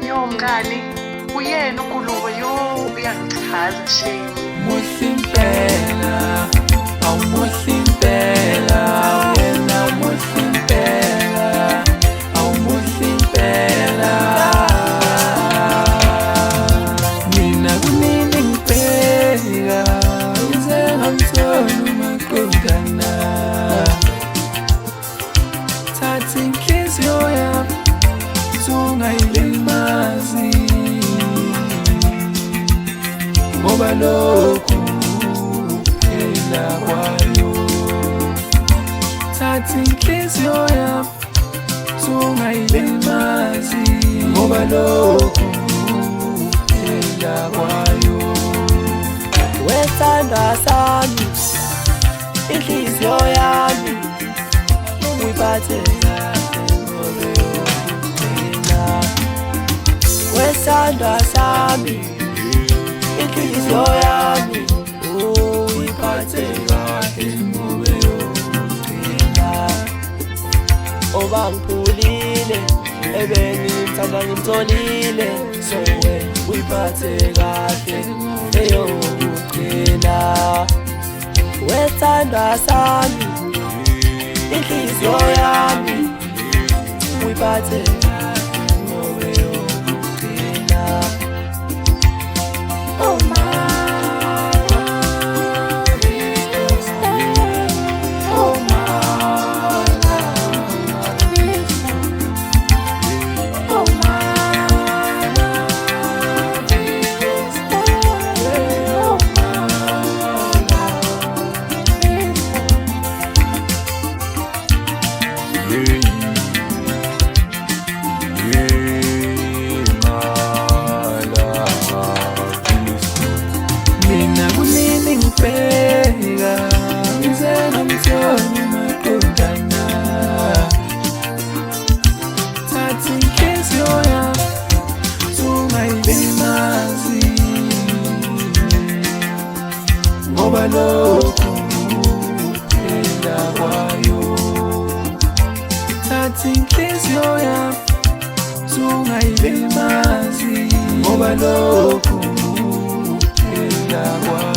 Yo mngani, uyena uGulubo uyangichaza shame. Muhle impela, awumuhle impela, yena muhle impela, awumuhle impela. Mina kunini ngibheka, ngize ngamtholi uMaqondana. Thatha inhliziyo yami, ungayilimazi, ngoba lokhu kuphela kwayo. Thatha inhliziyo yami, ungayilimazi, ngoba lokhu kuphela kwayo. Wesandla sami, inhliziyo yami, uyiphathe kahle ngoba yokugcina. Wesandla sami, inhliziyo yami, uyiphathe kahle ngoba yokugcina. Obangiphulile, ebengithanda ngimtholile, so uyiphathe kahle eyokugcina. Wesandla sami, inhliziyo yami, uyiphathe kahle ngoba yokugcina. Oh my love is there. Oh my love is there. Oh my love is there. Oh my love is Mina kunini ngibheka, ngize ngamtholi uMaqondana. Thatha inhliziyo yami, ungayilimazi, ngoba lokhu kuphela kwayo. Thatha inhliziyo yami, ungayilimazi, ngoba lokhu kuphela kwayo.